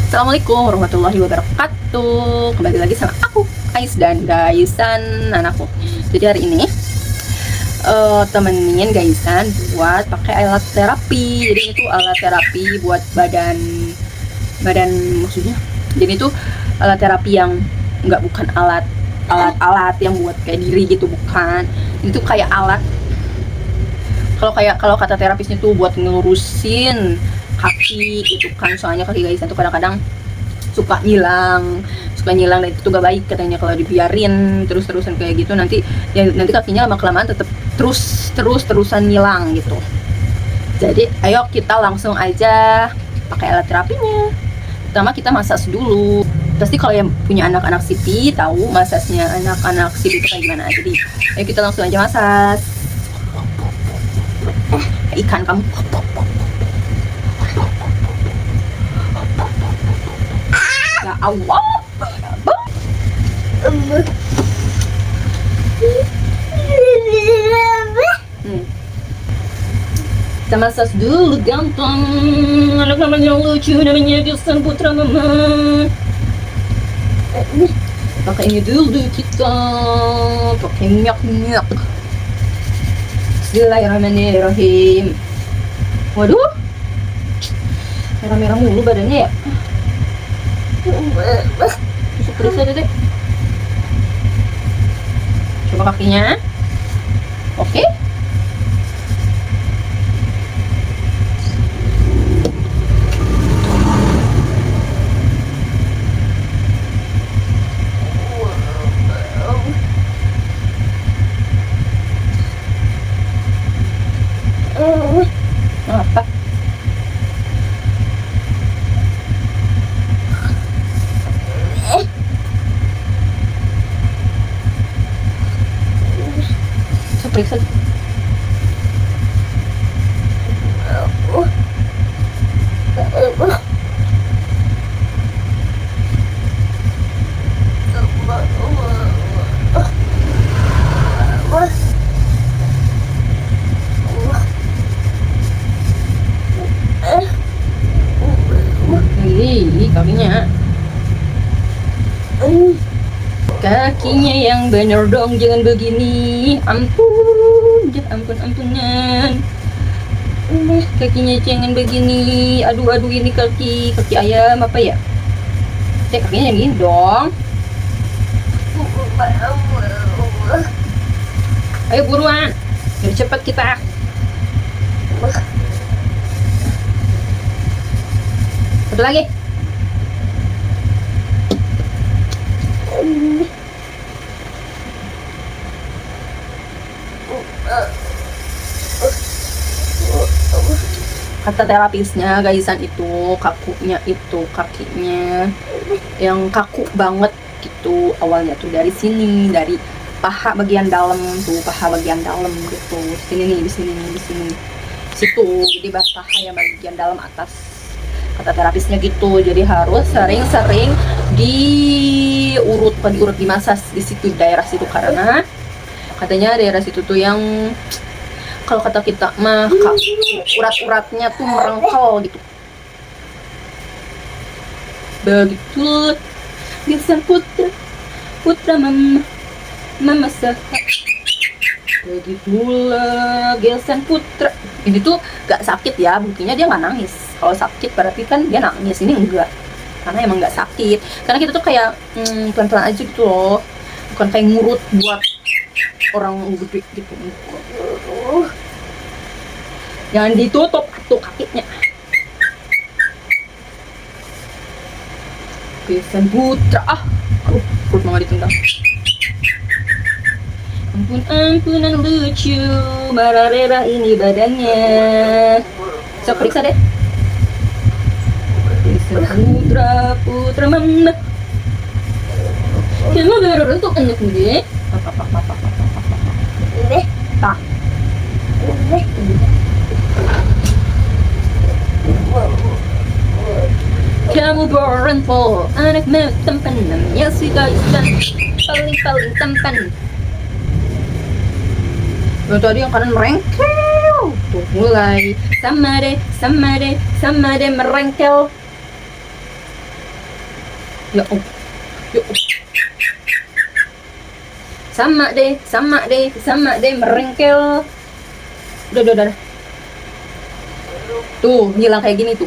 Assalamualaikum warahmatullahi wabarakatuh. Kembali lagi sama aku, Ais dan Gaisan anakku. Jadi hari ini temenin Gaisan buat pakai alat terapi. Jadi itu alat terapi buat badan maksudnya. Jadi itu alat terapi yang bukan alat yang buat kayak diri gitu, bukan. Itu kayak alat. Kalau kata terapisnya tuh buat ngelurusin kaki gitu kan, soalnya kaki Gaisan tuh kadang-kadang suka nyilang dan itu tuh gak baik katanya kalau dibiarin terus-terusan kayak gitu, nanti kakinya lama-kelamaan tetap terusan nyilang gitu. Jadi ayo kita langsung aja pakai alat terapinya. Pertama kita masas dulu. Pasti kalau yang punya anak-anak sipi tahu masasnya anak-anak sipi itu kayak gimana. Jadi ayo kita langsung aja masas. Ikan kamu. Ya Allah. Kita masas dulu, gampang. Anak namanya lucu, namanya Gaisan putra mama. Pakai ini dulu kita, pakai minyak. Bismillahirrahmanirrahim. Waduh, merah-merah mulu badannya ya. Bisa periksa deh. Coba kakinya. Oke. Apa? Saya periksa. Kakinya yang bener dong, jangan begini. Ampunan. Kakinya jangan begini. Aduh ini kaki ayam apa ya? Kakinya yang gini dong. Ayo buruan, biar cepat kita. Satu lagi. Kata terapisnya Gaisan itu kakinya yang kaku banget gitu. Awalnya tuh dari sini, dari paha bagian dalam gitu. Di sini situ. Jadi paha yang bagian dalam atas. Kata terapisnya gitu. Jadi harus sering-sering diurut dimasas di situ, daerah situ, karena katanya daerah situ tuh yang kalau kata kita mah urat-uratnya tuh merengkel gitu. Begitu Gaisan putra mama sah. Begitulah Gaisan putra. Ini tuh gak sakit ya, buktinya dia nggak nangis. Kalau sakit berarti kan dia nangis, ini enggak, karena emang nggak sakit. Karena kita tuh kayak pelan-pelan aja gitu loh, bukan kayak ngurut buat orang gede gitu. Jangan ditutup tuh kakinya. Gaisan putra. Perut mau ditendang. Ampunan lucu, marah-rera ini badannya. Bisa periksa deh. Gaisan putra mama. Kamu baru untuk anak gue. Tak. Kamu berempol, anak mau tampan, namanya si Gaisan paling tampan. Yang tadi yang kanan merengkel, tuh mulai sama deh merengkel. Ya oh, ya oh. Sama deh merengkel. Udah. Tuh hilang kayak gini tuh.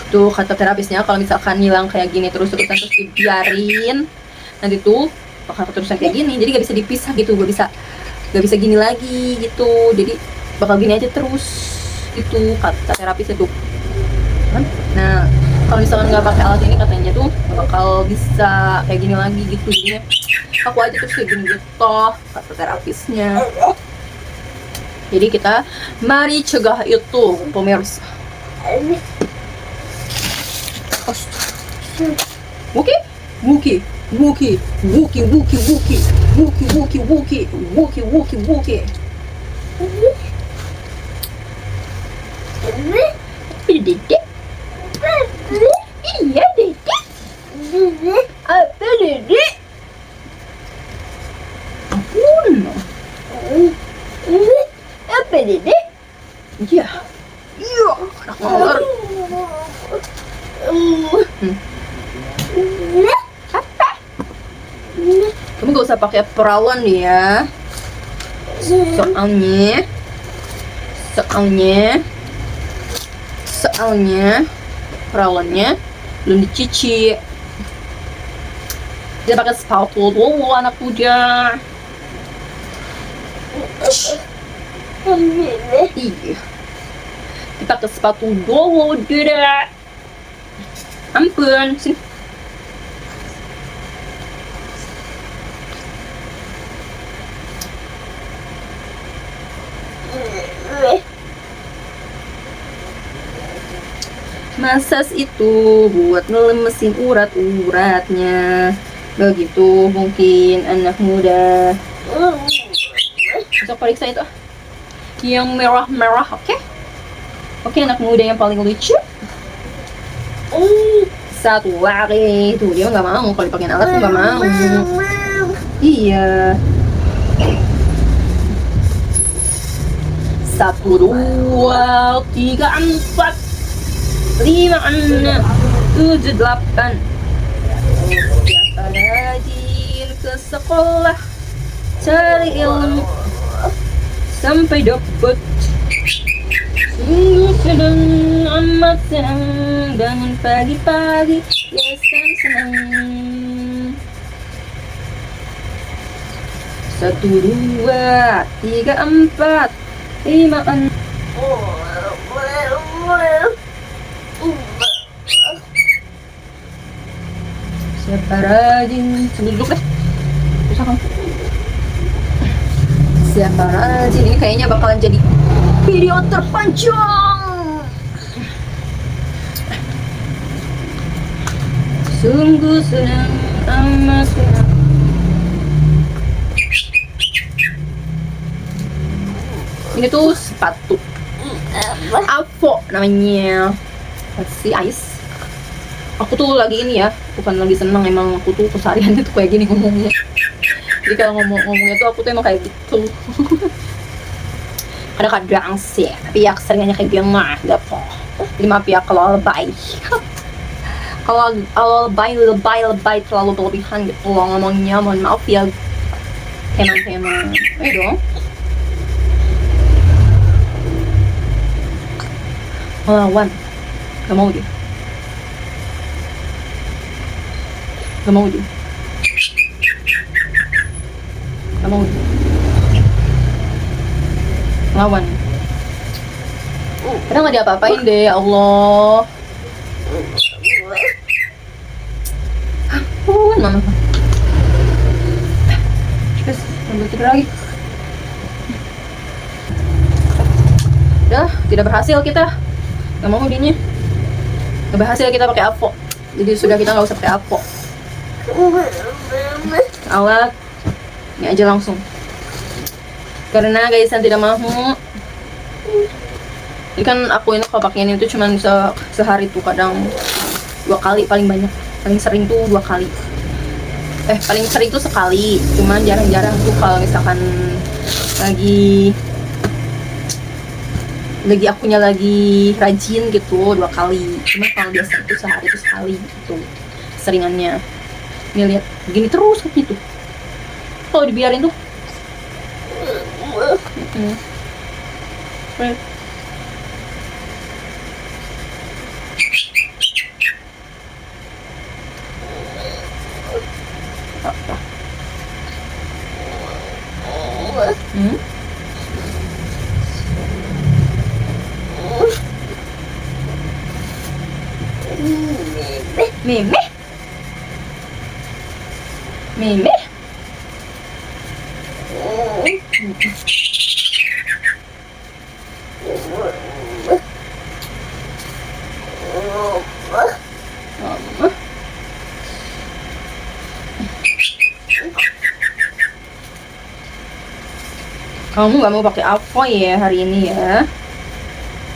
Tuh kata terapisnya kalau misalkan hilang kayak gini terus dibiarin, nanti tuh bakal keterusan kayak gini. Jadi gak bisa dipisah gitu, gak bisa gini lagi gitu. Jadi bakal gini aja terus itu kata terapisnya tuh kan. Nah kalau misalkan nggak pakai alat ini katanya tuh bakal bisa kayak gini lagi gitu. Jadinya aku aja terus kayak gini gitu kata terapisnya. Jadi kita mari cegah itu pemirsa. Wuki. Dedek. Iya dedek. Apa dedek? Ampun. Apa dedek? Iya. Iya. Anak mawar. Apa? Kamu gak usah pakai perawan ya. Soalnya perawannya belum dicuci. Dia pakai sepatu dulu anak muda. Iya. Dia pakai sepatu dulu, tidak. Ampun, sini. Masas itu buat ngelemesin urat-uratnya. Begitu mungkin anak muda. Besok periksa itu yang merah-merah, oke? Oke, anak muda yang paling lucu. Satu lari. Tuh dia nggak mau kalau dipakai alat, nggak mau. Iya. 1, 2, 3, 4, 5, 6, 7, 8. Siapa rajin ke sekolah cari ilmu sampai dapat. Sungguh sedang amat senang bangun pagi-pagi, ya senang. 1, 2, 3, 4, 5, 6. Siapa rajin? Sini duduk deh. Bisa kan? Siapa rajin? Ini kayaknya bakalan jadi video terpanjang. Sungguh senang, amat senang. Ini tuh sepatu Avo namanya, si Ice. Aku tuh lagi ini ya, bukan lagi senang, emang aku tuh kesehariannya tuh kayak gini ngomongnya. Jadi kalau ngomongnya tuh aku tuh emang kayak gitu. Kadang-kadang sih, tapi ya keseringannya kayak gini mah, gak apa. Jadi maaf ya kalau lebay. Kalau lebay terlalu berlebihan gitu loh ngomongnya, mohon maaf ya. Emang, ayo dong. Melawan, gak mau dia. Gak mau dia. Lawan. Kadang gak diapa-apain deh, ya Allah. Mama. Terus, ambil tidur lagi. Udah, tidak berhasil kita. Gak mau dinya. Gak berhasil kita pakai Avo. Jadi sudah kita gak usah pakai Avo. Alat ini aja langsung, karena guys yang tidak mau. Jadi kan aku ini kalau pakai ini tuh cuma bisa sehari tuh kadang 2 kali paling banyak, paling sering tuh 2 kali. Paling sering tuh sekali, cuman jarang-jarang tuh kalau misalkan lagi akunya lagi rajin gitu 2 kali. Cuma kalau biasa itu sehari itu sekali gitu. keseringannya. Nih lihat, gini terus kakinya tuh. Kalau dibiarin tuh. Right. Apa? Meme? Meme? Kamu gak mau pakai apa ya hari ini ya?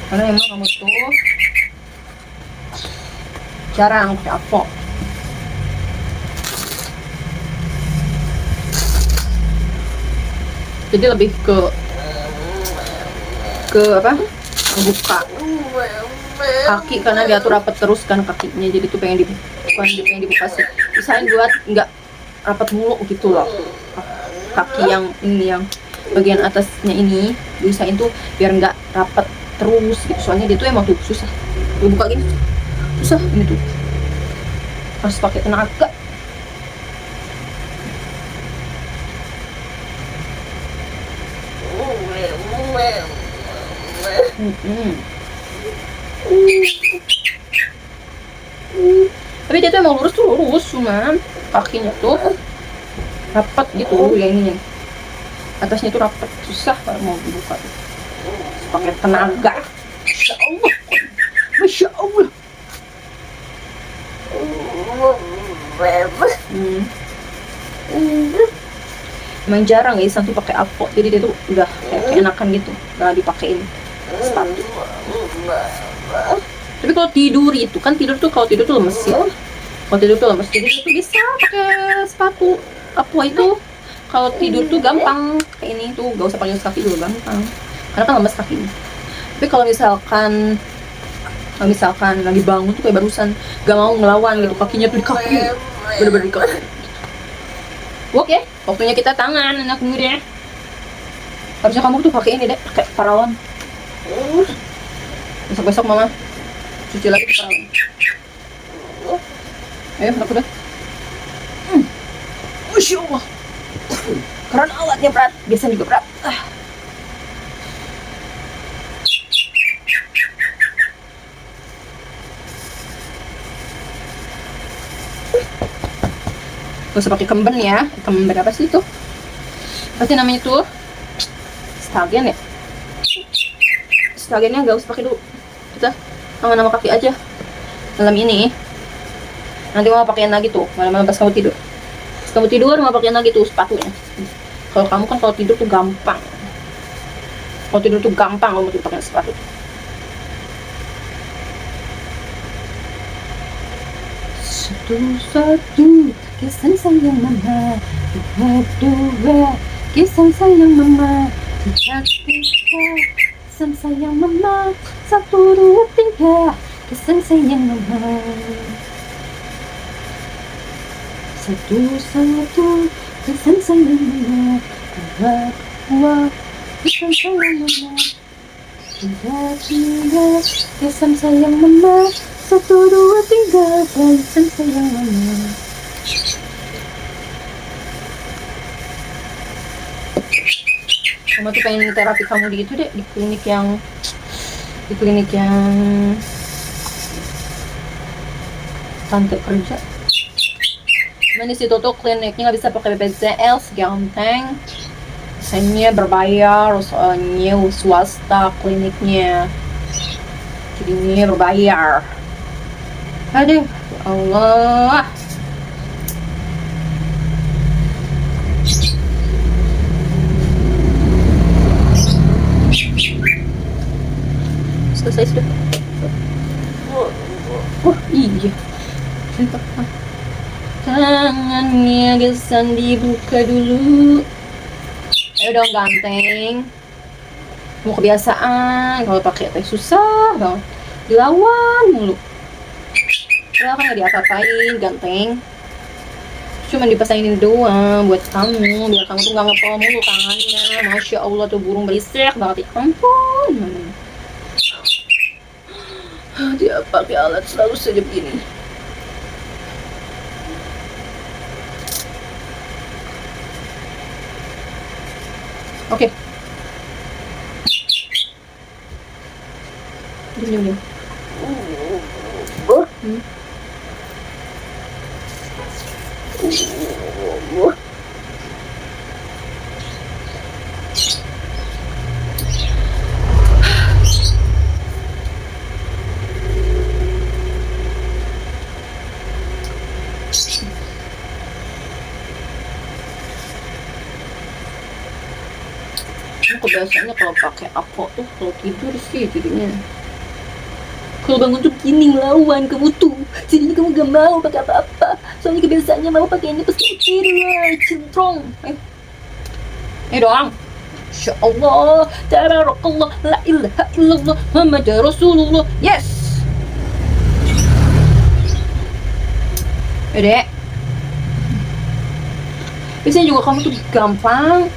Karena emang kamu tuh jarang pakai apa. Jadi lebih ke apa? Buka kaki karena diatur rapat terus kan kakinya. Jadi tuh pengen dibuka sih. Usahain buat nggak rapat mulu gitu loh. Kaki yang ini yang bagian atasnya ini diusahain tuh biar nggak rapat terus gitu. Soalnya dia tuh emang tuh susah. Dibuka gini susah ini tuh. Harus pakai tenaga. Tapi dia tuh emang lurus, cuman kakinya tuh rapat gitu ya ininya. Atasnya tuh rapat, susah kalau mau dibuka tuh. Pakai tenaga. Masya Allah. Masya Allah. Emang jarang ya sampai pakai apa, jadi dia tuh udah kayak enakan gitu, gak dipakein sepatu. Tapi kalau tidur itu kan tidur tuh lemes ya. Kalau tidur tuh lemes, jadi itu bisa pakai sepatu apa itu. Kalau tidur tuh gampang kayak ini tuh, gak usah pakai kaki juga gampang, karena kan lemes kakinya. Tapi kalau misalkan lagi bangun tuh kayak barusan gak mau ngelawan gitu, kakinya tuh di kaki, bener-bener di kaki. Oke, waktunya kita tangan anak muda. Harusnya kamu tuh pakai ini deh, pakai paralon. Besok-besok mama cuci lagi paralon. Ayo, aku dah. Masya Allah. Karena alatnya berat, biasanya juga berat. Gak usah pakai kemben ya. Kemben apa sih itu? Pasti namanya tuh stagen ya. Stagennya gak usah pakai dulu. Kita nama kaki aja dalam ini. Nanti mau pakein lagi tuh malam-malam pas kamu tidur. Pas kamu tidur mau pakein lagi tuh sepatunya. Kalau kamu kan kalau tidur tuh gampang. Kalau tidur tuh gampang kamu tuh pakai sepatu. Satu-satu kisah sayang mama, dua-dua kisah sayang mama, tiga-tiga kisah sayang mama, satu, dua, tiga kisah sayang mama. Satu-satu kisah sayang mama, dua-dua kisah sayang mama, tiga-tiga kisah sayang mama, satu, dua, tiga kisah sayang mama. Kamu tuh pengen terapi kamu di itu deh, di klinik yang tante kerja. Cuman di situ tuh kliniknya nggak bisa pakai BPJS, gampang. Biasanya berbayar, soalnya swasta kliniknya. Jadinya berbayar. Aduh, ya Allah. Selesai sudah. Iya. Tangannya gesan dibuka dulu. Ayo dong ganteng. Mau kebiasaan kalau pakai teh susah banget. Dilawan mulu. Padahal kan gak diapa-apain, ganteng. Cuma dipasangin doang buat kamu, biar kamu tuh gak ngepel mulu tangannya. Masya Allah tuh burung berisik banget, ya ampun. Dia pakai alat selalu saja begini. Oke. Diam. Aku biasanya kalau pakai apa tuh kalau tidur sih tidurnya. Kalau bangun tuh gini melawan kamu tuh. Jadinya kamu gak mau pakai apa-apa. Soalnya kebiasaannya mau pakai ini pas kamu tidur. Centrong. Dong. Insya Allah. Tabarakallah. La ilaha illallah. Muhammad Rasulullah. Yes. Dek. Biasanya juga kamu tuh gampang.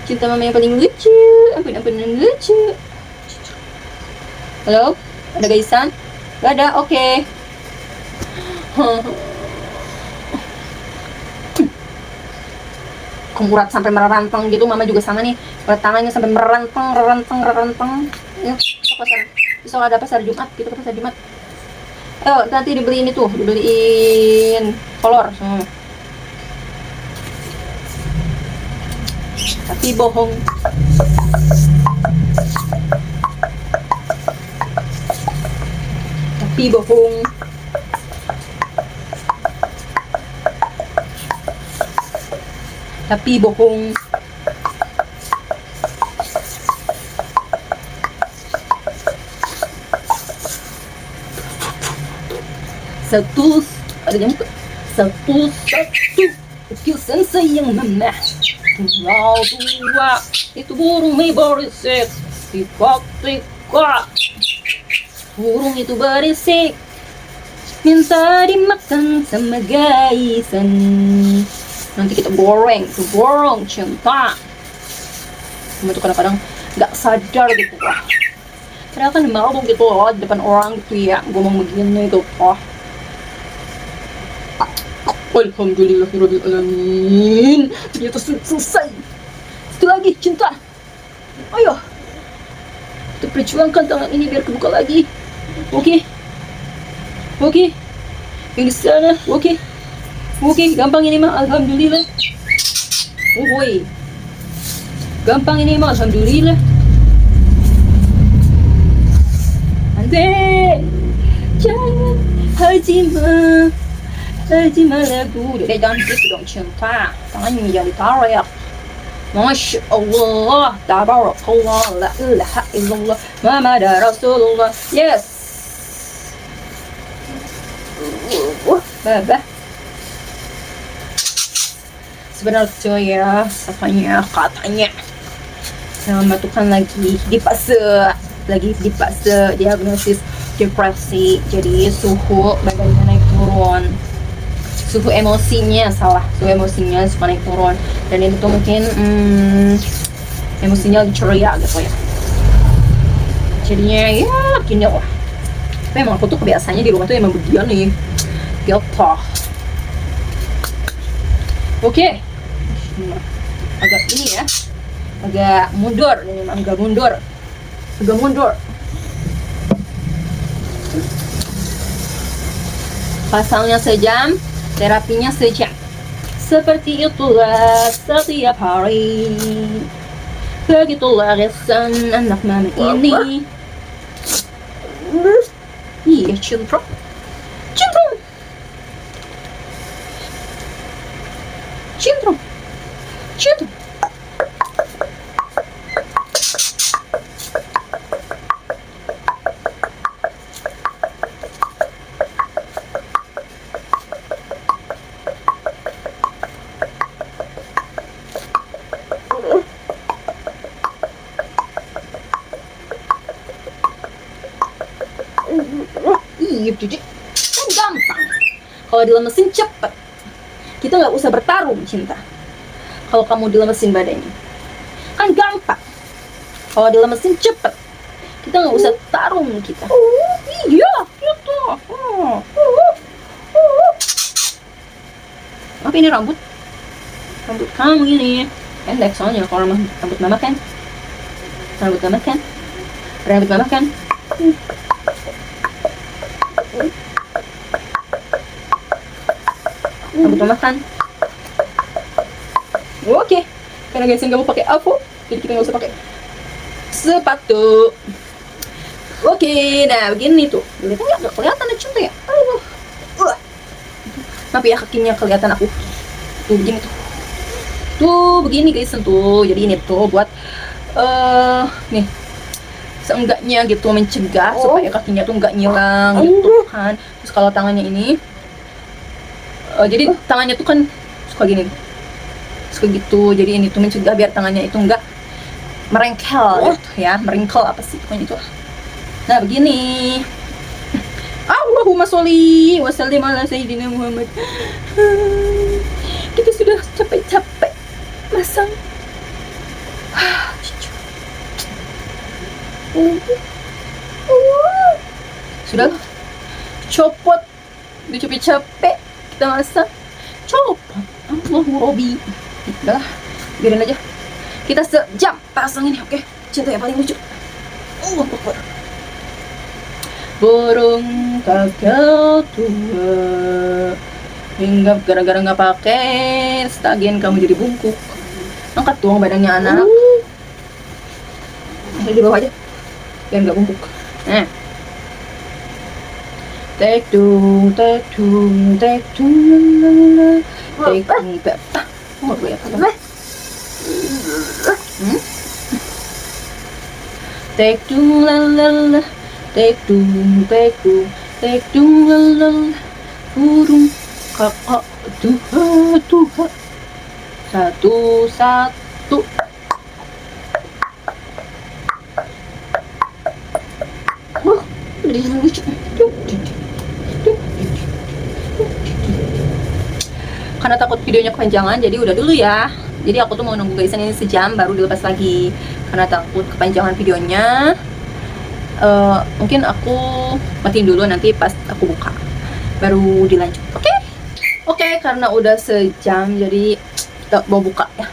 Cinta mama yang paling lucu. Ampun lucu. Halo, ada Gaisan? Gak ada, oke. Kemburat sampai merantang gitu, mama juga sama nih. Berat tangannya sampai merantang. Ya, besok ada pasar Jumat, kita ke pasar Jumat. Ayo, nanti dibeliin itu, dibeliin kolor. Tapi bohong. Satu, ada nyamuk. Satu, ukisan sayang mama. Tinggal dua, itu burung berisik. Tikak. Burung itu berisik, minta dimakan sama Gaisan. Nanti kita goreng cinta. Kamu tuh kadang-kadang gak sadar gitu lah. Padahal kan malu gitu loh di depan orang gitu ya, ngomong begini gitu loh. Alhamdulillahirrahmanirrahim. Ternyata selesai. Satu lagi cinta. Ayo, kita perjuangkan tangan ini biar kebuka lagi. Oke. Yang di sana, oke. Gampang ini mah, alhamdulillah. Woi, gampang ini mah, alhamdulillah. Ande, jangan Haji lagu. Dede jangan gitu dong cinta. Tangannya jangan ditarik. Masya Allah, tabarakallah, la ilaha illallah, Muhammad Rasulullah. Yes. Baba. Sebenarnya katanya sama tuh kan lagi di fase diagnosis depresi. Jadi suhu badannya naik turun. Suhu emosinya suka naik turun, dan ini tuh mungkin emosinya lagi ceria gitu ya, jadinya ya gini lah. Tapi emang aku tuh kebiasaannya di rumah tuh emang begini gitu. Oke. Agak ini ya, agak mundur. Pasalnya sejam, terapinya sejam. Seperti itulah setiap hari. Begitulah Gaisan anak mama ini. Iya, cinta. Kan gampang. Kalau dilemesin cepet. Kita nggak usah bertarung, cinta. Kalau kamu dilemesin badannya, kan gampang. Kalau dilemesin cepet. Kita nggak usah tarung kita. Iya, gitu. Apa ini rambut? Rambut kamu ini pendek soalnya. Kalau rambut mama kan, rambut mama kan, rambut mama kan. Rambut mama kan. Oke, karena guys nggak mau pakai apa, jadi kita nggak usah pakai sepatu. Oke, nah begini tuh. Lihat nggak kelihatan cinta ya? Tapi ya kakinya kelihatan aku. Tuh begini tuh. Tuh begini guys tuh. Jadi ini tuh buat nih seenggaknya gitu mencegah supaya kakinya tuh nggak nyilang gitu kan. Terus kalau tangannya ini jadi tangannya tuh kan suka gini, suka gitu. Jadi ini tuh mencegah biar tangannya itu nggak merengkel gitu ya. Merengkel apa sih pokoknya itu. Nah begini. Allahumma sholli wa sallim ala sayyidina Muhammad. Kita sudah capek-capek masang. Sudah copot. Udah capek-capek kita masang. Copot. Allahu Robbi. Udah, biarin aja. Kita sejam pasang ini, oke? Cinta yang paling lucu. Akbar. Burung kakak tua hingga gara-gara nggak pakai stagen kamu jadi bungkuk. Angkat tuang badannya anak. Di bawah aja biar nggak bungkuk. Take two, take two, take two, take two. Mau gue apa? Take two, la la la. Take two, take two, take two, la la la. Burung kakak tua. Satu. Karena takut videonya kepanjangan, jadi udah dulu ya. Jadi aku tuh mau nunggu guysan ini sejam baru dilepas lagi. Karena takut kepanjangan videonya. Mungkin aku matiin dulu, nanti pas aku buka baru dilanjut. Oke, karena udah sejam jadi kita mau buka ya.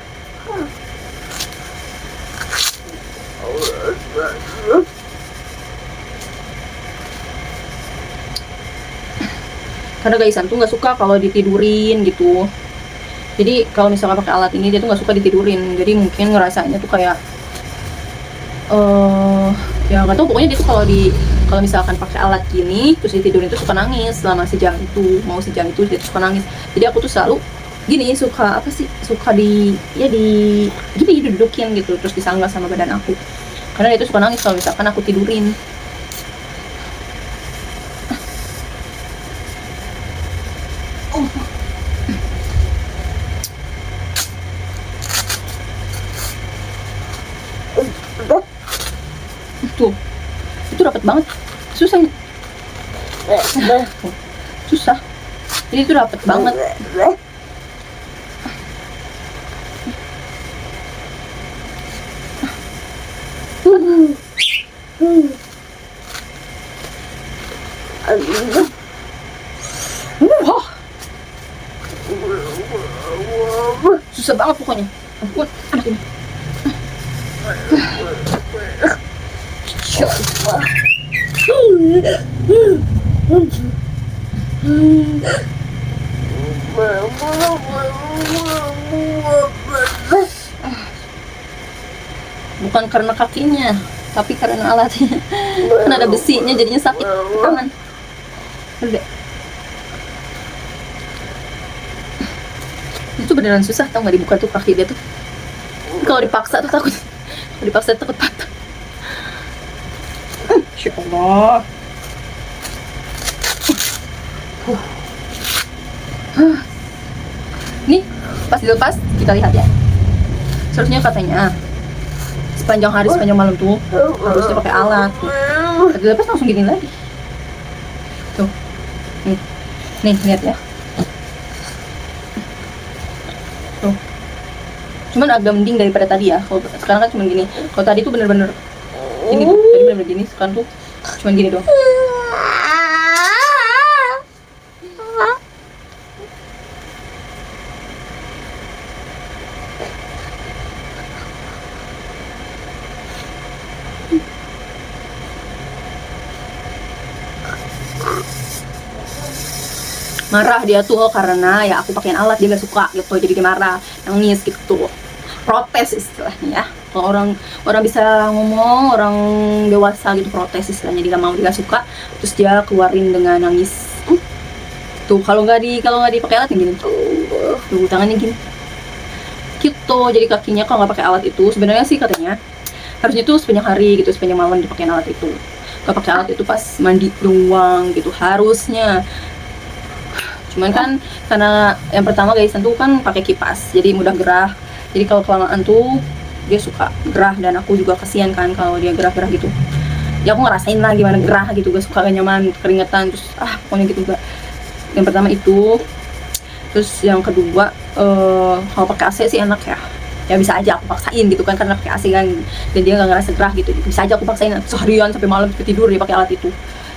Karena guysan tuh nggak suka kalau ditidurin gitu. Jadi kalau misalnya pakai alat ini dia tuh nggak suka ditidurin. Jadi mungkin ngerasanya tuh kayak ya nggak tahu, pokoknya dia tuh kalau misalkan pakai alat gini terus ditidurin tuh suka nangis selama sejam itu. Mau sejam itu dia tuh suka nangis. Jadi aku tuh selalu gini, suka gini didudukin gitu terus disanggah sama badan aku. Karena dia tuh suka nangis kalau misalkan aku tidurin. Tuh, itu rapat banget, susah. Susah. Jadi itu rapat banget. Susah banget pokoknya. Ampun, anak ini. Bukan karena kakinya, tapi karena alatnya. Kan ada besinya, jadinya sakit tangan. Udah. Itu beneran susah, tau nggak, dibuka tuh kaki dia tuh. Kalau dipaksa tuh takut. Kalau dipaksa takut patah. Masya Allah. Nih, pas dilepas kita lihat ya. Seharusnya katanya sepanjang hari sepanjang malam tuh harusnya pakai alat tuh. Pas dilepas langsung gini lagi. Tuh. Nih lihat ya. Tuh. Cuman agak mending daripada tadi ya. Kalau sekarang kan cuman gini. Kalau tadi tuh bener-bener ini tuh, tadi bener-bener gini. Sekarang tuh cuman gini doang. Marah dia tuh karena ya aku pakein alat, dia nggak suka gitu, jadi dia marah, nangis gitu, protes istilahnya ya. Kalau orang bisa ngomong, orang dewasa gitu, protes istilahnya, dia nggak mau, dia nggak suka, terus dia keluarin dengan nangis. Tuh kalau nggak dipakai alat gini tuh tangannya gini gitu. Jadi kakinya kalau nggak pakai alat itu sebenarnya sih katanya harusnya tuh sepanjang hari gitu, sepanjang malam dipakai alat itu. Kalau pakai alat itu pas mandi doang gitu harusnya. Cuman kan karena yang pertama guys tentu kan pakai kipas, jadi mudah gerah. Jadi kalau kelamaan tuh dia suka gerah, dan aku juga kasihan kan kalau dia gerah-gerah gitu. Ya aku ngerasain lah gimana gerah gitu, gak suka, gak nyaman, keringetan, terus pokoknya gitu gak. Yang pertama itu. Terus yang kedua kalau pakai AC sih enak ya. Ya bisa aja aku paksain gitu kan, karena pakai AC kan, dan dia nggak ngerasa gerah gitu. Bisa aja aku paksain seharian sampai malam sampai tidur dia pakai alat itu.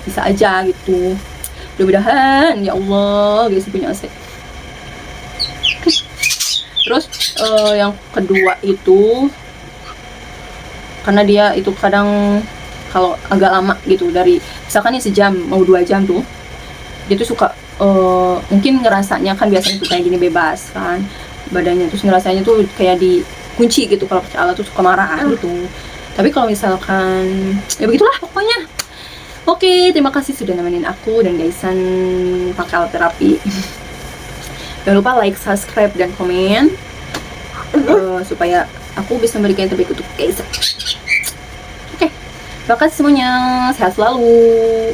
Bisa aja gitu. Mudah-mudahan ya Allah guys punya AC. Terus yang kedua itu karena dia itu kadang kalau agak lama gitu, dari misalkan nih sejam mau 2 jam tuh, dia tuh suka mungkin ngerasanya kan biasanya tuh kayak gini bebas kan badannya, terus ngerasanya tuh kayak dikunci gitu. Kalau pakai alat tuh suka marah gitu. Tapi kalau misalkan ya begitulah pokoknya. Oke, terima kasih sudah nemenin aku dan Gaisan pakai alat terapi. Jangan lupa like, subscribe, dan komen supaya aku bisa memberikan yang terbaik untuk Gaisan. Oke, terima kasih semuanya. Sehat selalu.